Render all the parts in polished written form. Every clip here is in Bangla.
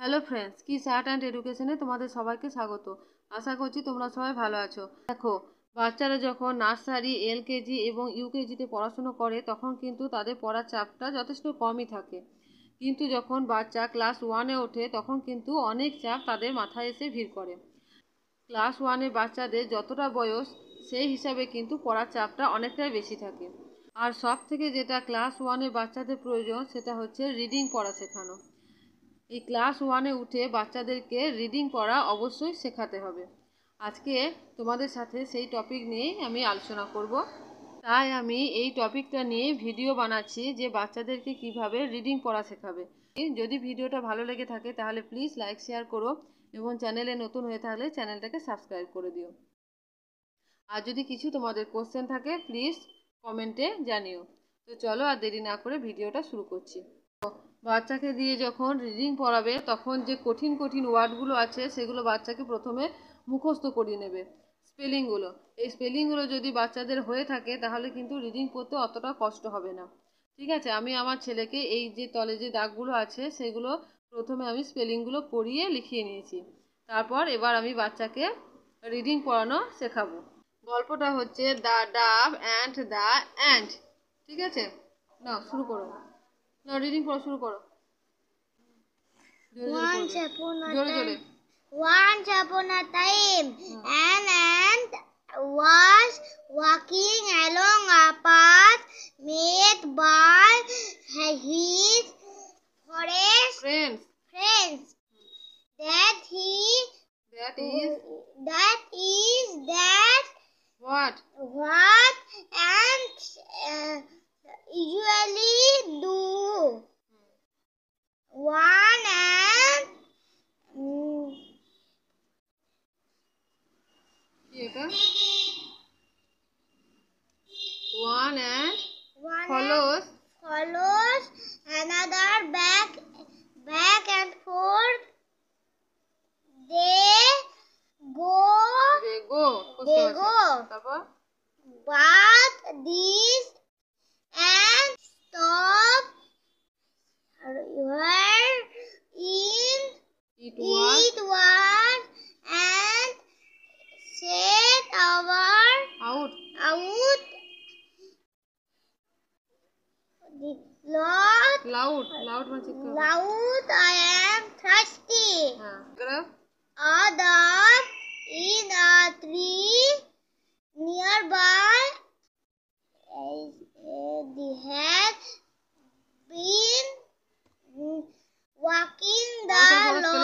হ্যালো ফ্রেন্ডস, কিস আর্ট অ্যান্ড এডুকেশনে তোমাদের সবাইকে স্বাগত। আশা করছি তোমরা সবাই ভালো আছো। দেখো, বাচ্চারা যখন নার্সারি, এলকেজি এবং ইউকেজিতে পড়াশুনো করে তখন কিন্তু তাদের পড়ার চাপটা যথেষ্ট কমই থাকে। কিন্তু যখন বাচ্চা ক্লাস 1-এ ওঠে তখন কিন্তু অনেক চাপ তাদের মাথায় এসে ভিড় করে। ক্লাস 1-এ বাচ্চাদের যতটা বয়স সেই হিসাবে কিন্তু পড়ার চাপটা অনেকটাই বেশি থাকে। আর সব থেকে যেটা ক্লাস 1-এ বাচ্চাদের প্রয়োজন সেটা হচ্ছে রিডিং পড়া শেখানো। এই ক্লাস 1-এ উঠে বাচ্চাদেরকে রিডিং পড়া অবশ্যই শেখাতে হবে। আজকে তোমাদের সাথে সেই টপিক নিয়ে আমি আলোচনা করব। তাই আমি এই টপিকটা নিয়ে ভিডিও বানাচ্ছি যে বাচ্চাদেরকে কিভাবে রিডিং পড়া শেখাবে। যদি ভিডিওটা ভালো লেগে থাকে তাহলে প্লিজ লাইক শেয়ার করো এবং চ্যানেলে নতুন হয়ে থাকলে চ্যানেলটাকে সাবস্ক্রাইব করে দিও। আর যদি কিছু তোমাদের কোশ্চেন থাকে প্লিজ কমেন্টে জানিও। তো চলো আর দেরি না করে ভিডিওটা শুরু করছি। বাচ্চাকে দিয়ে যখন রিডিং পড়াবে তখন যে কঠিন কঠিন ওয়ার্ডগুলো আছে সেগুলো বাচ্চাকে প্রথমে মুখস্থ করিয়ে নেবে। স্পেলিংগুলো, এই স্পেলিংগুলো যদি বাচ্চাদের হয়ে থাকে তাহলে কিন্তু রিডিং পড়তে অতটা কষ্ট হবে না। ঠিক আছে, আমি আমার ছেলেকে এই যে তলে যে দাগগুলো আছে সেগুলো প্রথমে আমি স্পেলিংগুলো পড়িয়ে লিখিয়ে নিয়েছি। তারপর এবার আমি বাচ্চাকে রিডিং পড়ানো শেখাবো। গল্পটা হচ্ছে দ্য ডাব অ্যান্ড দ্য অ্যান্ট। ঠিক আছে, না শুরু করো, না রিডিং পড়া শুরু করো। Once upon a time, an ant was walking along a path made by his forest friends. That what ants usually do. One ant One ant follows another back and forth. They go. But these ants stop where eat one and set out. Loud. I am thirsty. Others in a tree nearby. They had been walking the long.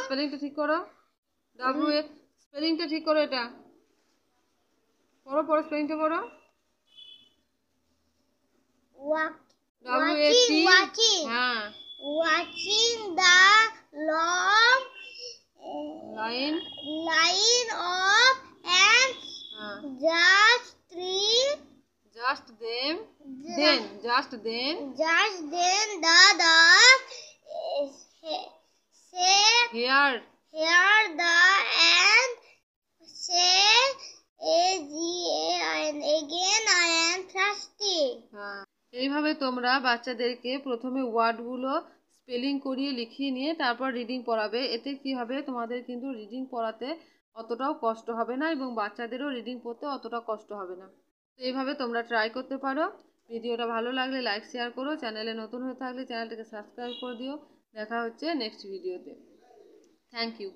স্পেলিংটা ঠিক করো। স্পেলিংটা ঠিক করো, এটা পড়ো স্পেলিংটা পড়ো। Watching the long line of ants. Just then the dog heard the ant say again I am thirsty. এইভাবে তোমরা বাচ্চাদেরকে প্রথমে ওয়ার্ডগুলো স্পেলিং করিয়ে লিখিয়ে নিয়ে তারপর রিডিং পড়াবে। এতে কি হবে, তোমাদের কিন্তু রিডিং পড়াতে অতটাও কষ্ট হবে না এবং বাচ্চাদেরও রিডিং পড়তে অতটা কষ্ট হবে না। তো এইভাবে তোমরা ট্রাই করতে পারো। ভিডিওটা ভালো লাগলে লাইক শেয়ার করো, চ্যানেলে নতুন হয়ে থাকলে চ্যানেলটাকে সাবস্ক্রাইব করে দিও। দেখা হচ্ছে নেক্সট ভিডিওতে। Thank you.